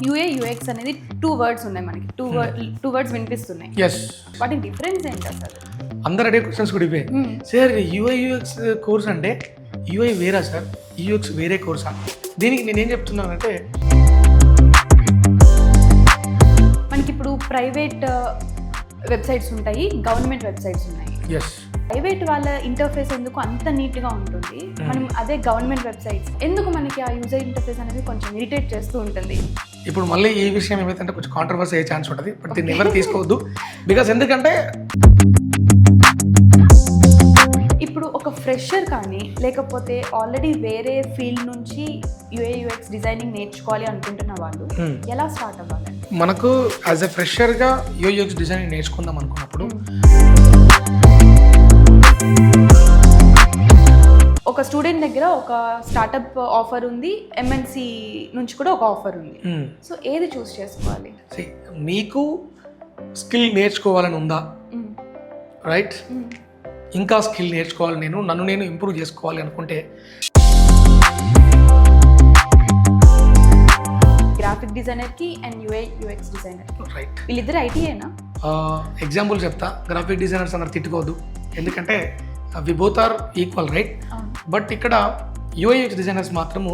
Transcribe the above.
UA UX అనేది 2 words ఉన్నాయి మనకి, టూ వర్డ్స్ వినిపిస్తున్నాయి. ఎస్, వాటి డిఫరెన్స్ ఏంటి అసలు? అందరు అడిగే క్వశ్చన్స్ కూడా ఇవే. సార్ యూఐ యూఎక్స్ కోర్స్ అంటే యూఐ వేరా సార్, యూఎక్స్ వేరే కోర్సా? దీనికి నేనేం చెప్తున్నానంటే, మనకి ఇప్పుడు ప్రైవేట్ వెబ్సైట్స్ ఉంటాయి, గవర్నమెంట్ వెబ్సైట్స్ ఉన్నాయి. ఎస్, ప్రైవేట్ వాళ్ళ ఇంటర్ఫేస్ ఎందుకు అంత నీట్గా ఉంటుంది, మనం అదే గవర్నమెంట్ వెబ్సైట్స్ ఎందుకు మనకి ఆ యూజర్ ఇంటర్ఫేస్ అనేది కొంచెం ఇరిటేట్ చేస్తూ ఉంటుంది? ఇప్పుడు మళ్ళీ ఈ విషయం ఏమైతే కొంచెం కాంట్రవర్సీ అయ్యే ఛాన్స్ ఉంటుంది, బట్ దీన్ని ఎవరు తీసుకోవద్దు. బికాస్ ఎందుకంటే ఇప్పుడు ఒక ఫ్రెషర్ కానీ లేకపోతే ఆల్రెడీ వేరే ఫీల్డ్ నుంచి యూఏ యూఎక్స్ డిజైనింగ్ నేర్చుకోవాలి అనుకుంటున్న వాళ్ళు ఎలా స్టార్ట్ అవ్వాలి? మనకు యాజ్ ఎ ఫ్రెషర్గా యూఎక్స్ డిజైనింగ్ నేర్చుకుందాం అనుకున్నప్పుడు ఒక స్టూడెంట్ దగ్గర ఒక స్టార్టప్ ఆఫర్ ఉంది, ఎంఎన్సి నుంచి కూడా ఒక ఆఫర్ ఉంది. సో ఏది చూస్ చేసుకోవాలి? మీకు స్కిల్ నేర్చుకోవాలని ఉందా, రైట్? ఇంకా స్కిల్ నేర్చుకోవాలి, నన్ను నేను ఇంప్రూవ్ చేసుకోవాలి అనుకుంటే గ్రాఫిక్ డిజైనర్కి అండ్ యూఐ యూఎక్స్ డిజైనర్కి, రైట్, వీళ్ళిద్దరు ఐటీయేనా? ఎగ్జాంపుల్ చెప్తా. గ్రాఫిక్ డిజైనర్స్ అందరు తిట్టుకోవద్దు, ఎందుకంటే we both are equal, right? But ఇక్కడ యూఐఎక్స్ డిజైనర్స్ మాత్రము